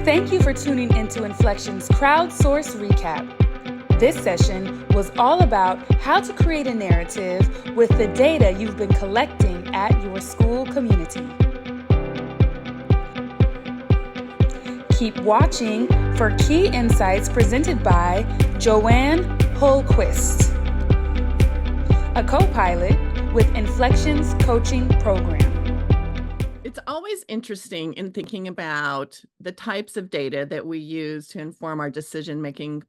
Thank you for tuning into Inflection's Crowdsource Recap. This session was all about how to create a narrative with the data you've been collecting at your school community. Keep watching for key insights presented by Joanne Holquist, a co-pilot with Inflection's coaching program. It's always interesting in thinking about the types of data that we use to inform our decision making,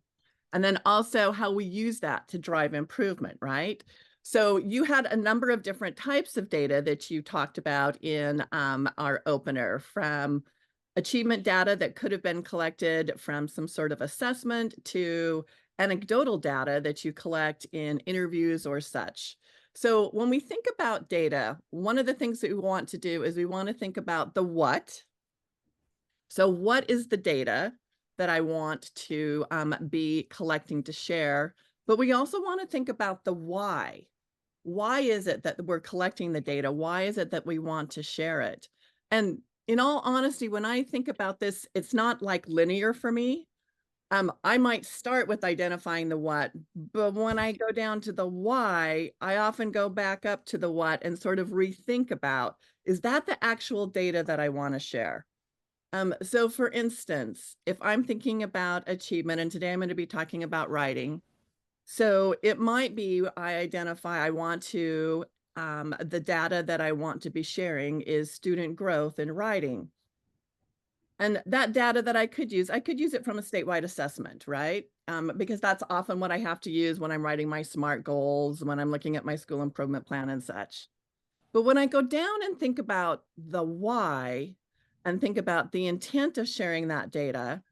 and then also how we use that to drive improvement, right? So you had a number of different types of data that you talked about in our opener, from achievement data that could have been collected from some sort of assessment to anecdotal data that you collect in interviews or such. So when we think about data, one of the things that we want to do is we want to think about the what. So what is the data that I want to be collecting to share? But we also want to think about the why. Why is it that we're collecting the data? Why is it that we want to share it? And in all honesty, when I think about this, it's not like linear for me. I might start with identifying the what, but when I go down to the why, I often go back up to the what and sort of rethink about, is that the actual data that I want to share? So for instance, if I'm thinking about achievement, and today I'm going to be talking about writing, so it might be I identify I want to, the data that I want to be sharing is student growth in writing. And that data that I could use it from a statewide assessment, right? Because that's often what I have to use when I'm writing my SMART goals, when I'm looking at my school improvement plan and such. But when I go down and think about the why and think about the intent of sharing that data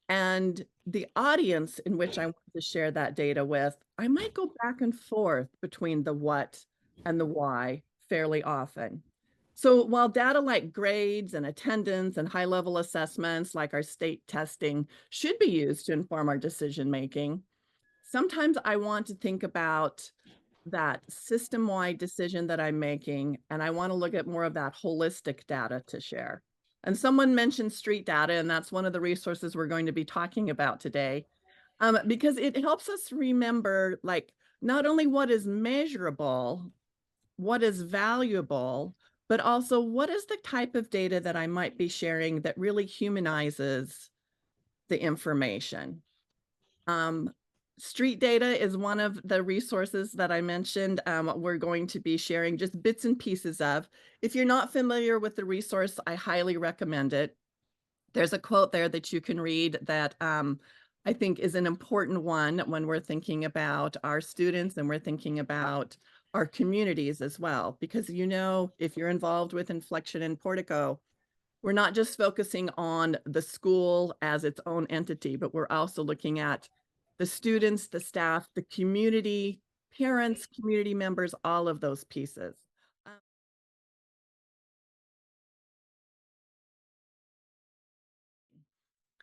and the audience in which I want to share that data with, I might go back and forth between the what and the why fairly often. So while data like grades and attendance and high-level assessments like our state testing should be used to inform our decision making, sometimes I want to think about that system-wide decision that I'm making, and I want to look at more of that holistic data to share. And someone mentioned street data, and that's one of the resources we're going to be talking about today, because it helps us remember, like, not only what is measurable, what is valuable, but also what is the type of data that I might be sharing that really humanizes the information. Um, Street data is one of the resources that I mentioned. We're going to be sharing just bits and pieces of. If you're not familiar with the resource, I highly recommend it. There's a quote there that you can read that I think is an important one when we're thinking about our students and we're thinking about our communities as well. Because, you know, if you're involved with Inflection and Portico, we're not just focusing on the school as its own entity, but we're also looking at the students, the staff, the community, parents, community members, all of those pieces. Um,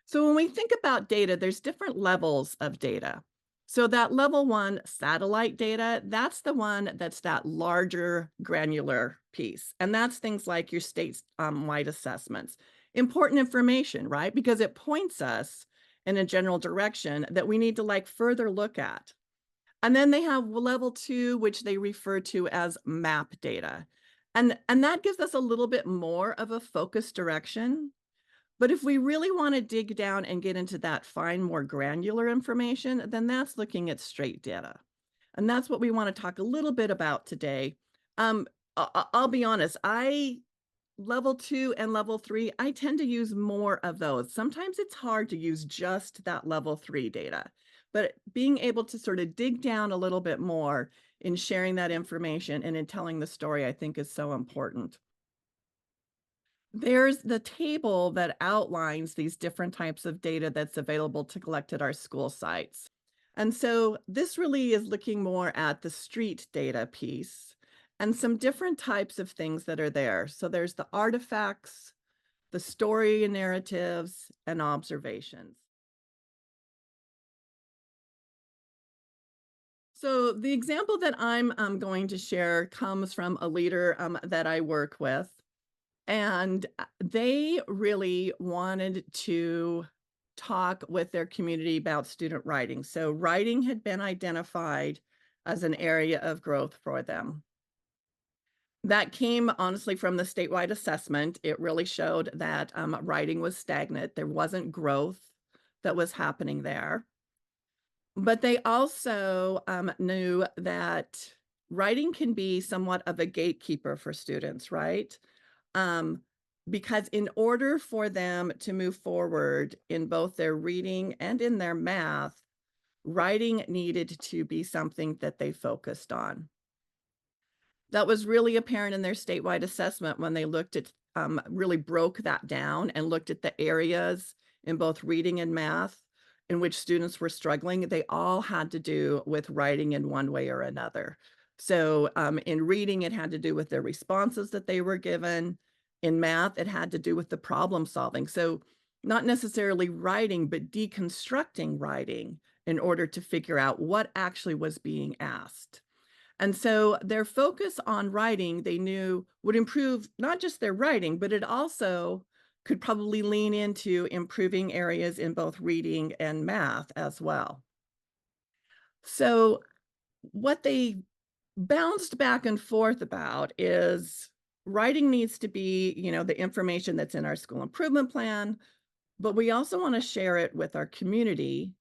So when we think about data, there's different levels of data. So that level one satellite data, that's the one that's that larger granular piece. And that's things like your state's wide assessments. Important information, right? Because it points us in a general direction that we need to like further look at. And then they have level two, which they refer to as map data. And that gives us a little bit more of a focused direction. But if we really want to dig down and get into that fine, more granular information, then that's looking at straight data. And that's what we want to talk a little bit about today. Um, I'll be honest, level two and level three, I tend to use more of those. Sometimes it's hard to use just that level three data, but being able to sort of dig down a little bit more in sharing that information and in telling the story, I think is so important. There's the table that outlines these different types of data that's available to collect at our school sites. And so this really is looking more at the street data piece and some different types of things that are there. So there's the artifacts, the story and narratives, and observations. So the example that I'm going to share comes from a leader that I work with. And they really wanted to talk with their community about student writing. So writing had been identified as an area of growth for them. That came honestly from the statewide assessment. It really showed that writing was stagnant. There wasn't growth that was happening there. But they also knew that writing can be somewhat of a gatekeeper for students, right? Um, because in order for them to move forward in both their reading and in their math, writing needed to be something that they focused on. That was really apparent in their statewide assessment when they looked at really broke that down and looked at the areas in both reading and math in which students were struggling. They all had to do with writing in one way or another. So in reading, it had to do with their responses that they were given. In math, it had to do with the problem solving. So not necessarily writing, but deconstructing writing in order to figure out what actually was being asked. And so their focus on writing, they knew would improve not just their writing, but it also could probably lean into improving areas in both reading and math as well. So what they bounced back and forth about is writing needs to be, the information that's in our school improvement plan, but we also want to share it with our community.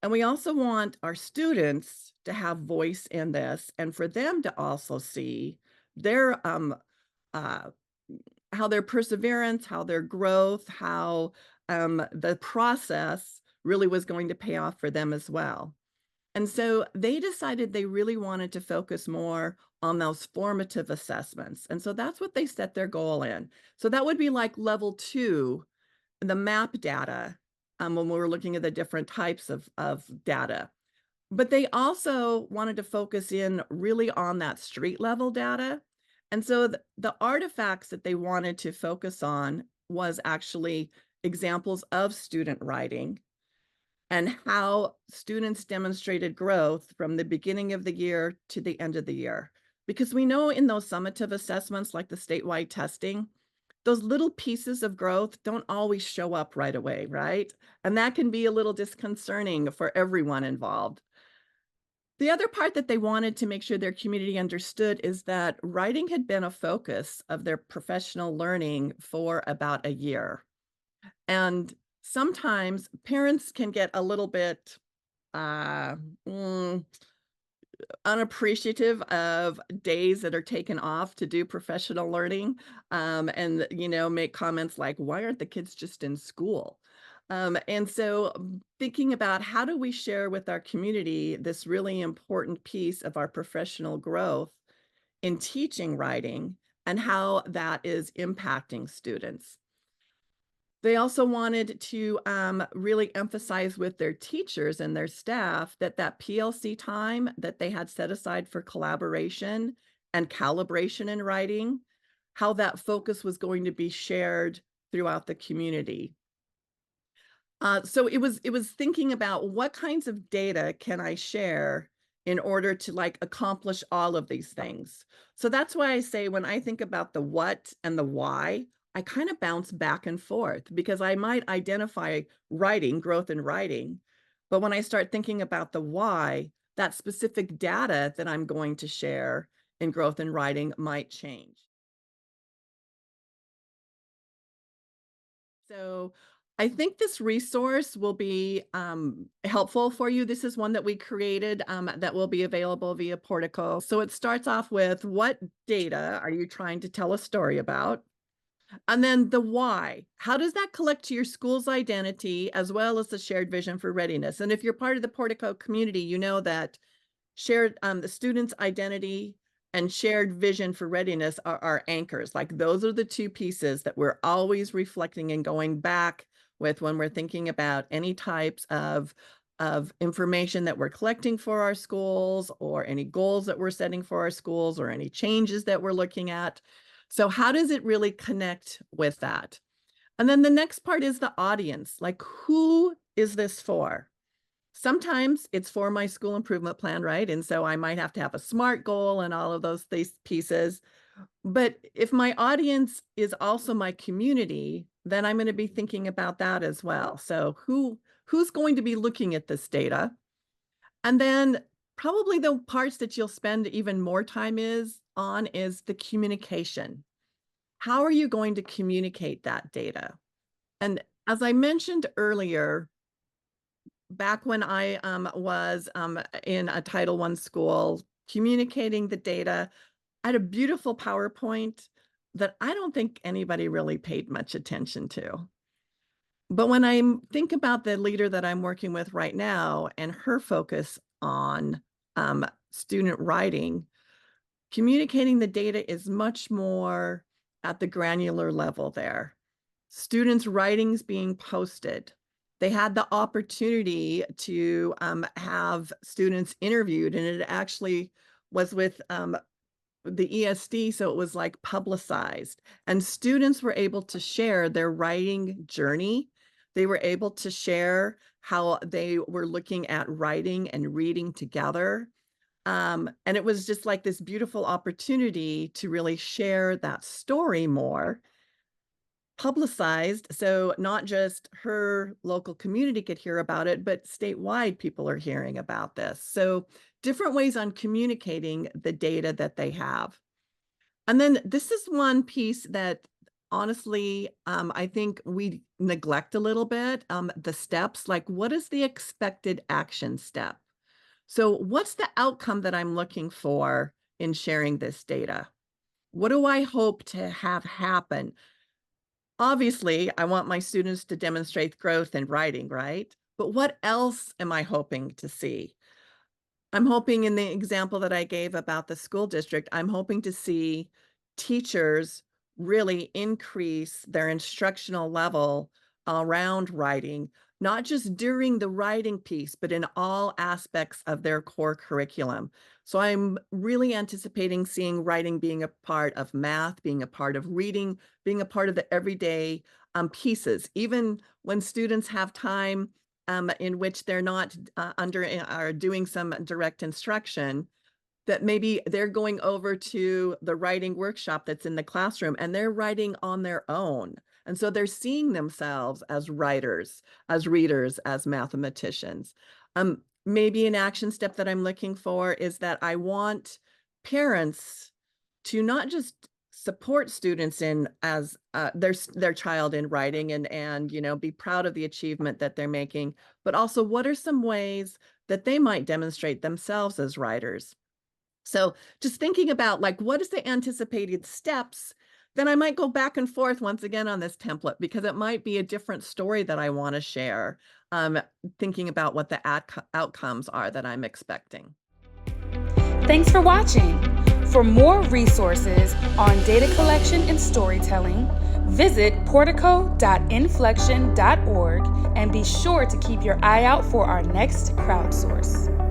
And we also want our students to have voice in this and for them to also see their uh, how their perseverance, how their growth, how the process really was going to pay off for them as well. And so they decided they really wanted to focus more on those formative assessments. And so that's what they set their goal in. So that would be like level 2, the map data, when we were looking at the different types of data. But they also wanted to focus in really on that street level data. And so the artifacts that they wanted to focus on was actually examples of student writing and how students demonstrated growth from the beginning of the year to the end of the year. Because we know in those summative assessments, like the statewide testing, those little pieces of growth don't always show up right away, right? And that can be a little disconcerting for everyone involved. The other part that they wanted to make sure their community understood is that writing had been a focus of their professional learning for about a year. And sometimes parents can get a little bit uh, mm, unappreciative of days that are taken off to do professional learning, and make comments like, why aren't the kids just in school? And so thinking about how do we share with our community this really important piece of our professional growth in teaching writing and how that is impacting students. They also wanted to really emphasize with their teachers and their staff that that PLC time that they had set aside for collaboration and calibration in writing, how that focus was going to be shared throughout the community. So it was thinking about what kinds of data can I share in order to like accomplish all of these things. So that's why I say when I think about the what and the why, I kind of bounce back and forth because I might identify writing, growth in writing, but when I start thinking about the why, that specific data that I'm going to share in growth in writing might change. So I think this resource will be helpful for you. This is one that we created that will be available via Portico. So it starts off with what data are you trying to tell a story about? And then the why. How does that collect to your school's identity as well as the shared vision for readiness? And if you're part of the Portico community, you know that shared the student's identity and shared vision for readiness are anchors. Like those are the two pieces that we're always reflecting and going back with when we're thinking about any types of information that we're collecting for our schools or any goals that we're setting for our schools or any changes that we're looking at. So how does it really connect with that? And then the next part is the audience. Like who is this for? Sometimes it's for my school improvement plan, right? And so I might have to have a SMART goal and all of those pieces. But if my audience is also my community, then I'm going to be thinking about that as well. So who's going to be looking at this data? And then probably the parts that you'll spend even more time is the communication. How are you going to communicate that data? And as I mentioned earlier, back when I was in a Title I school, communicating the data, I had a beautiful PowerPoint that I don't think anybody really paid much attention to. But when I think about the leader that I'm working with right now and her focus on student writing, communicating the data is much more at the granular level there. Students' writings being posted. They had the opportunity to have students interviewed, and it actually was with the ESD, so it was like publicized. And students were able to share their writing journey. They were able to share how they were looking at writing and reading together. And it was just like this beautiful opportunity to really share that story more, publicized, so not just her local community could hear about it, but statewide people are hearing about this. So different ways on communicating the data that they have. And then this is one piece that honestly, I think we neglect a little bit, the steps, like what is the expected action step? So what's the outcome that I'm looking for in sharing this data? What do I hope to have happen? Obviously, I want my students to demonstrate growth in writing, right? But what else am I hoping to see? I'm hoping in the example that I gave about the school district, I'm hoping to see teachers really increase their instructional level around writing, not just during the writing piece, but in all aspects of their core curriculum. So I'm really anticipating seeing writing being a part of math, being a part of reading, being a part of the everyday pieces, even when students have time in which they're not are doing some direct instruction, that maybe they're going over to the writing workshop that's in the classroom and they're writing on their own. And so they're seeing themselves as writers, as readers, as mathematicians. Maybe an action step that I'm looking for is that I want parents to not just support students in as their child in writing and be proud of the achievement that they're making, but also what are some ways that they might demonstrate themselves as writers. So just thinking about like what is the anticipated steps, then I might go back and forth once again on this template because it might be a different story that I want to share, thinking about what the outcomes are that I'm expecting. Thanks for watching. For more resources on data collection and storytelling, visit portico.inflection.org and be sure to keep your eye out for our next crowdsource.